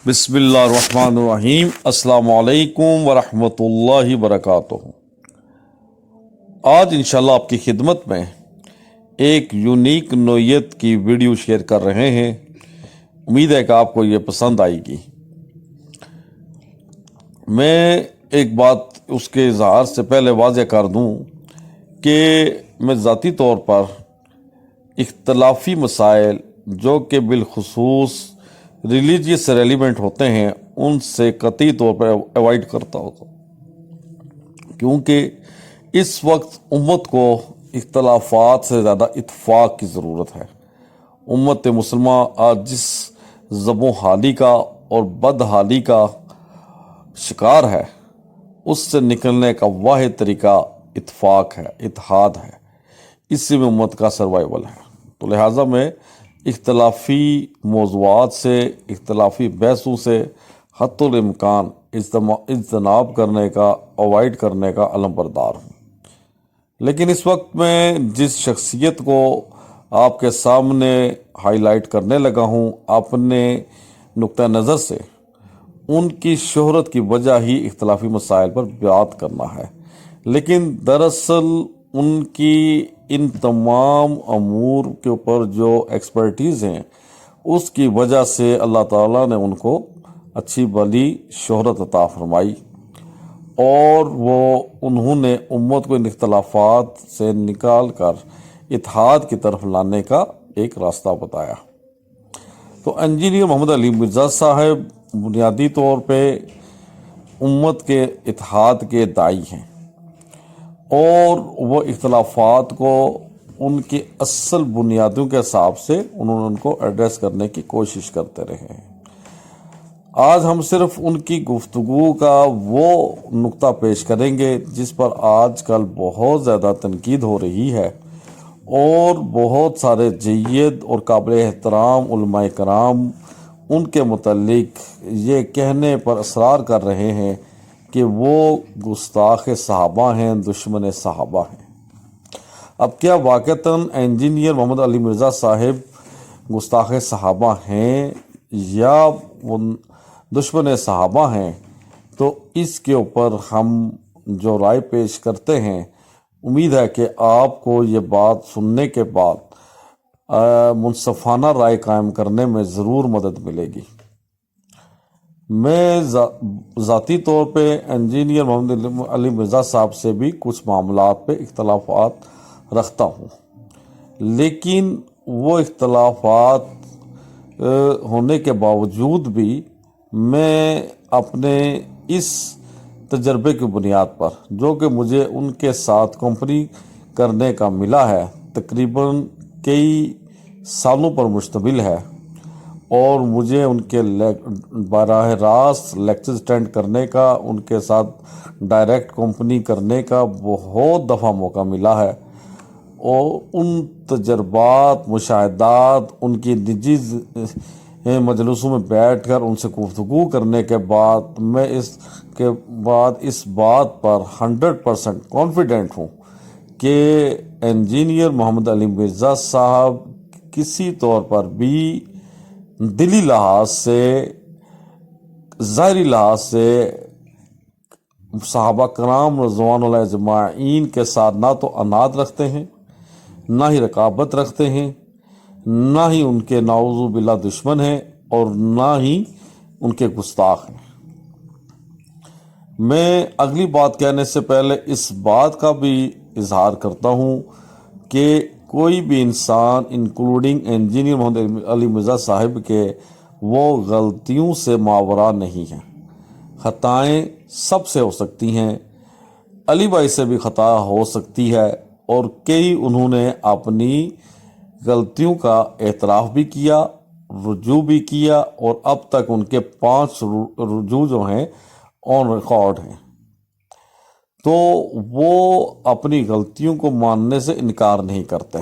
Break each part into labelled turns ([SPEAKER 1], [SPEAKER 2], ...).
[SPEAKER 1] بسم اللہ الرحمن الرحیم۔ السلام علیکم ورحمۃ اللہ وبرکاتہ۔ آج انشاءاللہ آپ کی خدمت میں ایک یونیک نوعیت کی ویڈیو شیئر کر رہے ہیں۔ امید ہے کہ آپ کو یہ پسند آئے گی۔ میں ایک بات اس کے اظہار سے پہلے واضح کر دوں کہ میں ذاتی طور پر اختلافی مسائل جو کہ بالخصوص ریلیجیس سے ریلیونٹ ہوتے ہیں ان سے قطعی طور پر اوائڈ کرتا ہوتا ہوں، کیونکہ اس وقت امت کو اختلافات سے زیادہ اتفاق کی ضرورت ہے۔ امت مسلمہ آج جس زب و حالی کا اور بد حالی کا شکار ہے، اس سے نکلنے کا واحد طریقہ اتفاق ہے، اتحاد ہے۔ اسی میں امت کا سروائیول ہے۔ تو لہٰذا میں اختلافی موضوعات سے، اختلافی بحثوں سے حتی الامکان اجتناب کرنے کا، اوائڈ کرنے کا علم بردار ہوں۔ لیکن اس وقت میں جس شخصیت کو آپ کے سامنے ہائی لائٹ کرنے لگا ہوں اپنے نقطہ نظر سے، ان کی شہرت کی وجہ ہی اختلافی مسائل پر بات کرنا ہے، لیکن دراصل ان کی ان تمام امور کے اوپر جو ایکسپرٹیز ہیں اس کی وجہ سے اللہ تعالیٰ نے ان کو اچھی بھلی شہرت عطا فرمائی، اور انہوں نے امت کو ان اختلافات سے نکال کر اتحاد کی طرف لانے کا ایک راستہ بتایا۔ تو انجینئر محمد علی مرزا صاحب بنیادی طور پہ امت کے اتحاد کے داعی ہیں، اور وہ اختلافات کو ان کی اصل بنیادوں کے حساب سے انہوں نے ان کو ایڈریس کرنے کی کوشش کرتے رہے ہیں۔ آج ہم صرف ان کی گفتگو کا وہ نقطہ پیش کریں گے جس پر آج کل بہت زیادہ تنقید ہو رہی ہے، اور بہت سارے جید اور قابل احترام علماء کرام ان کے متعلق یہ کہنے پر اصرار کر رہے ہیں کہ وہ گستاخ صحابہ ہیں، دشمن صحابہ ہیں۔ اب کیا واقعتاً انجینئر محمد علی مرزا صاحب گستاخ صحابہ ہیں یا وہ دشمن صحابہ ہیں؟ تو اس کے اوپر ہم جو رائے پیش کرتے ہیں، امید ہے کہ آپ کو یہ بات سننے کے بعد منصفانہ رائے قائم کرنے میں ضرور مدد ملے گی۔ میں ذاتی طور پہ انجینئر محمد علی مرزا صاحب سے بھی کچھ معاملات پہ اختلافات رکھتا ہوں، لیکن وہ اختلافات ہونے کے باوجود بھی میں اپنے اس تجربے کی بنیاد پر جو کہ مجھے ان کے ساتھ کمپنی کرنے کا ملا ہے، تقریباً کئی سالوں پر مشتمل ہے، اور مجھے ان کے براہ راست لیکچر اٹینڈ کرنے کا، ان کے ساتھ ڈائریکٹ کمپنی کرنے کا بہت دفعہ موقع ملا ہے، اور ان تجربات، مشاہدات، ان کی نجی مجلسوں میں بیٹھ کر ان سے گفتگو کرنے کے بعد میں اس بات پر 100% کانفیڈنٹ ہوں کہ انجینئر محمد علی مرزا صاحب کسی طور پر بھی دلی لحاظ سے، ظاہری لحاظ سے صحابہ کرام رضوان اللہ اجمعین کے ساتھ نہ تو عناد رکھتے ہیں، نہ ہی رقابت رکھتے ہیں، نہ ہی ان کے نعوذ باللہ دشمن ہیں، اور نہ ہی ان کے گستاخ ہیں۔ میں اگلی بات کہنے سے پہلے اس بات کا بھی اظہار کرتا ہوں کہ کوئی بھی انسان انکلوڈنگ انجینئر محمد علی مرزا صاحب کے وہ غلطیوں سے ماورا نہیں ہے۔ خطائیں سب سے ہو سکتی ہیں، علی بھائی سے بھی خطا ہو سکتی ہے، اور کئی انہوں نے اپنی غلطیوں کا اعتراف بھی کیا، رجوع بھی کیا، اور اب تک ان کے 5 رجوع جو ہیں آن ریکارڈ ہیں۔ تو وہ اپنی غلطیوں کو ماننے سے انکار نہیں کرتے۔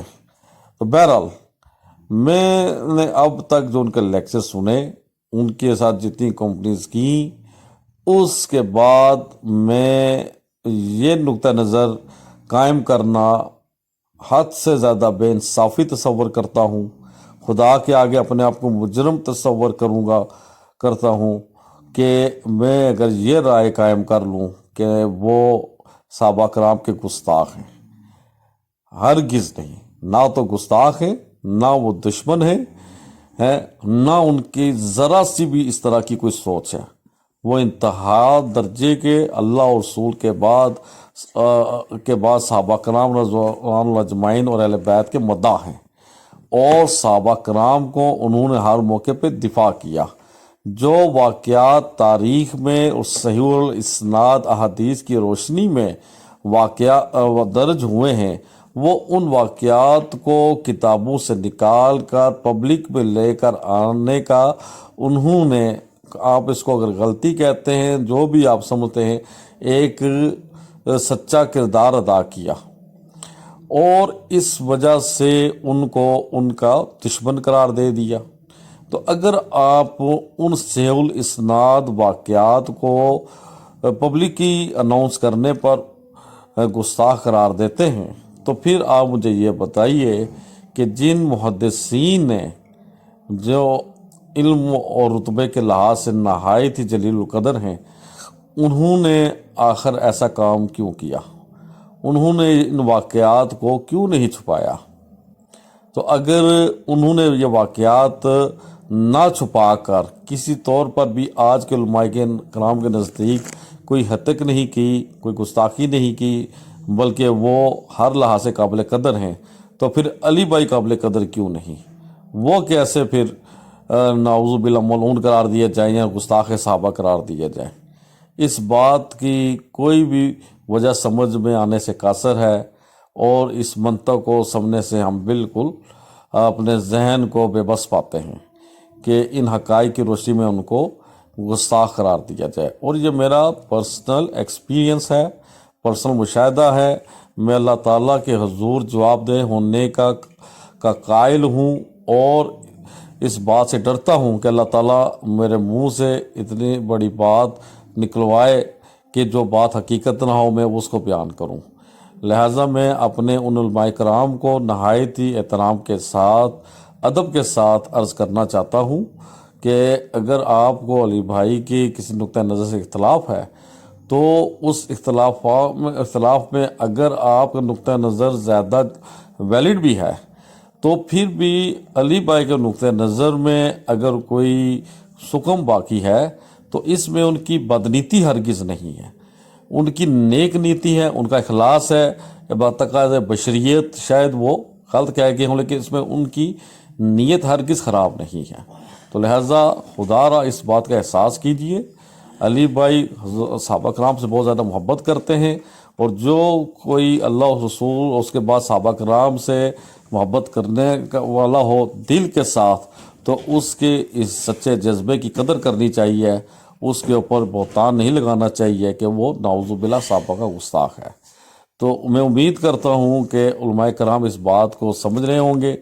[SPEAKER 1] تو بہرحال میں نے اب تک جو ان کے لیکچر سنے، ان کے ساتھ جتنی کمپنیز کی، اس کے بعد میں یہ نقطہ نظر قائم کرنا حد سے زیادہ بے انصافی تصور کرتا ہوں۔ خدا کے آگے اپنے آپ کو مجرم تصور کروں گا کرتا ہوں کہ میں اگر یہ رائے قائم کر لوں کہ وہ صحابہ کرام کے گستاخ ہیں، ہرگز نہیں، نہ تو گستاخ ہیں، نہ وہ دشمن ہیں، نہ ان کی ذرا سی بھی اس طرح کی کوئی سوچ ہے۔ وہ انتہا درجے کے اللہ اور رسول کے بعد صحابہ کرام رضوان اللہ اجمعین اور اہل بیت کے مداح ہیں، اور صحابہ کرام کو انہوں نے ہر موقع پہ دفاع کیا۔ جو واقعات تاریخ میں اور صحیح الاسناد احادیث کی روشنی میں درج ہوئے ہیں، وہ ان واقعات کو کتابوں سے نکال کر پبلک میں لے کر آنے کا انہوں نے، آپ اس کو اگر غلطی کہتے ہیں، جو بھی آپ سمجھتے ہیں، ایک سچا کردار ادا کیا، اور اس وجہ سے ان کو ان کا دشمن قرار دے دیا۔ تو اگر آپ ان صحیح الاسناد واقعات کو پبلکلی اناؤنس کرنے پر گستاخ قرار دیتے ہیں، تو پھر آپ مجھے یہ بتائیے کہ جن محدثین نے جو علم اور رتبے کے لحاظ سے نہایت ہی جلیل القدر ہیں، انہوں نے آخر ایسا کام کیوں کیا؟ انہوں نے ان واقعات کو کیوں نہیں چھپایا؟ تو اگر انہوں نے یہ واقعات نہ چھپا کر کسی طور پر بھی آج کے علماء کرام کے نزدیک کوئی ہتک نہیں کی، کوئی گستاخی نہیں کی، بلکہ وہ ہر لحاظ سے قابل قدر ہیں، تو پھر علی بھائی قابل قدر کیوں نہیں؟ وہ کیسے پھر نعوذ باللہ ملعون قرار دیا جائیں یا گستاخ صحابہ قرار دیا جائیں؟ اس بات کی کوئی بھی وجہ سمجھ میں آنے سے قاصر ہے، اور اس منطق کو سمجھنے سے ہم بالکل اپنے ذہن کو بے بس پاتے ہیں کہ ان حقائق کی روشنی میں ان کو گستاخ قرار دیا جائے۔ اور یہ میرا پرسنل ایکسپیرینس ہے، پرسنل مشاہدہ ہے۔ میں اللہ تعالیٰ کے حضور جواب دہ ہونے کا قائل ہوں، اور اس بات سے ڈرتا ہوں کہ اللہ تعالیٰ میرے منہ سے اتنی بڑی بات نکلوائے کہ جو بات حقیقت نہ ہو میں اس کو بیان کروں۔ لہٰذا میں اپنے ان علماء کرام کو نہایت ہی احترام کے ساتھ، ادب کے ساتھ عرض کرنا چاہتا ہوں کہ اگر آپ کو علی بھائی کی کسی نقطہ نظر سے اختلاف ہے، تو اس اختلاف میں اگر آپ کا نقطہ نظر زیادہ ویلڈ بھی ہے، تو پھر بھی علی بھائی کے نقطہ نظر میں اگر کوئی سکم باقی ہے، تو اس میں ان کی بدنیتی ہرگز نہیں ہے، ان کی نیک نیتی ہے، ان کا اخلاص ہے۔ بتقاضۂ بشریت شاید وہ غلط کہہ گئے ہوں، لیکن اس میں ان کی نیت ہرگز خراب نہیں ہے۔ تو لہٰذا خدا را اس بات کا احساس کیجئے، علی بھائی صحابہ کرام سے بہت زیادہ محبت کرتے ہیں، اور جو کوئی اللہ اور رسول اور اس کے بعد صحابہ کرام سے محبت کرنے والا ہو دل کے ساتھ، تو اس کے اس سچے جذبے کی قدر کرنی چاہیے، اس کے اوپر بہتان نہیں لگانا چاہیے کہ وہ نعوذ باللہ صحابہ کا گستاخ ہے۔ تو میں امید کرتا ہوں کہ علماء کرام اس بات کو سمجھ رہے ہوں گے،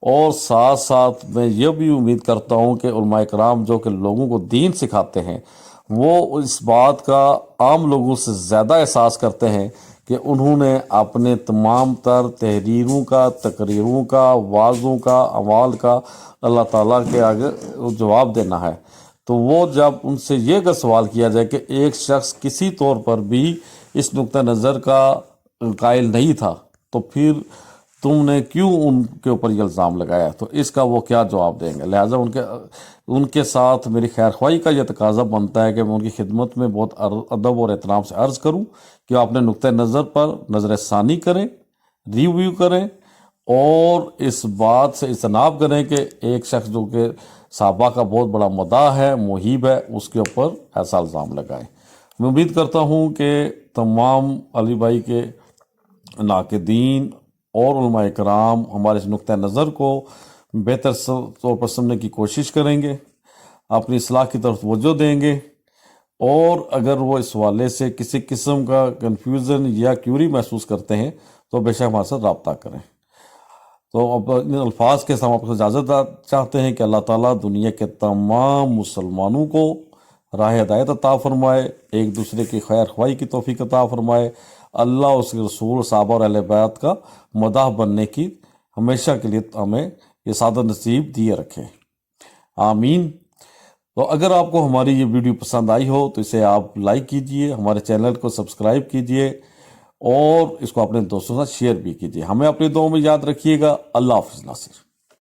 [SPEAKER 1] اور ساتھ ساتھ میں یہ بھی امید کرتا ہوں کہ علماء کرام جو کہ لوگوں کو دین سکھاتے ہیں، وہ اس بات کا عام لوگوں سے زیادہ احساس کرتے ہیں کہ انہوں نے اپنے تمام تر تحریروں کا، تقریروں کا، وعظوں کا، اعمال کا اللہ تعالیٰ کے آگے جواب دینا ہے۔ تو وہ جب ان سے یہ اگر سوال کیا جائے کہ ایک شخص کسی طور پر بھی اس نقطہ نظر کا قائل نہیں تھا، تو پھر تم نے کیوں ان کے اوپر یہ الزام لگایا، تو اس کا وہ کیا جواب دیں گے؟ لہٰذا ان کے ساتھ میری خیر خواہی کا یہ تقاضا بنتا ہے کہ میں ان کی خدمت میں بہت ادب اور احترام سے عرض کروں کہ آپ اپنے نقطہ نظر پر نظر ثانی کریں، ریویو کریں، اور اس بات سے اجتناب کریں کہ ایک شخص جو کہ صحابہ کا بہت بڑا مداح ہے، محب ہے، اس کے اوپر ایسا الزام لگائے۔ میں امید کرتا ہوں کہ تمام علی بھائی کے ناقدین اور علماء کرام ہمارے اس نقطہ نظر کو بہتر طور پر سمجھنے کی کوشش کریں گے، اپنی اصلاح کی طرف توجہ دیں گے، اور اگر وہ اس حوالے سے کسی قسم کا کنفیوژن یا کیوری محسوس کرتے ہیں تو بے شک ہمارے ساتھ رابطہ کریں۔ تو اب ان الفاظ کے ساتھ آپ کو اجازت چاہتے ہیں کہ اللہ تعالیٰ دنیا کے تمام مسلمانوں کو راہ ہدایت عطا فرمائے، ایک دوسرے کی خیر خواہی کی توفیق عطا فرمائے، اللہ اور اس کے رسول، صحابہ اور اہل بیت کا مداح بننے کی ہمیشہ کے لیے ہمیں یہ سعادت نصیب دیے رکھے، آمین۔ تو اگر آپ کو ہماری یہ ویڈیو پسند آئی ہو تو اسے آپ لائک کیجئے، ہمارے چینل کو سبسکرائب کیجئے اور اس کو اپنے دوستوں کے ساتھ شیئر بھی کیجئے۔ ہمیں اپنی دعاؤں میں یاد رکھیے گا۔ اللہ حافظ ناصر۔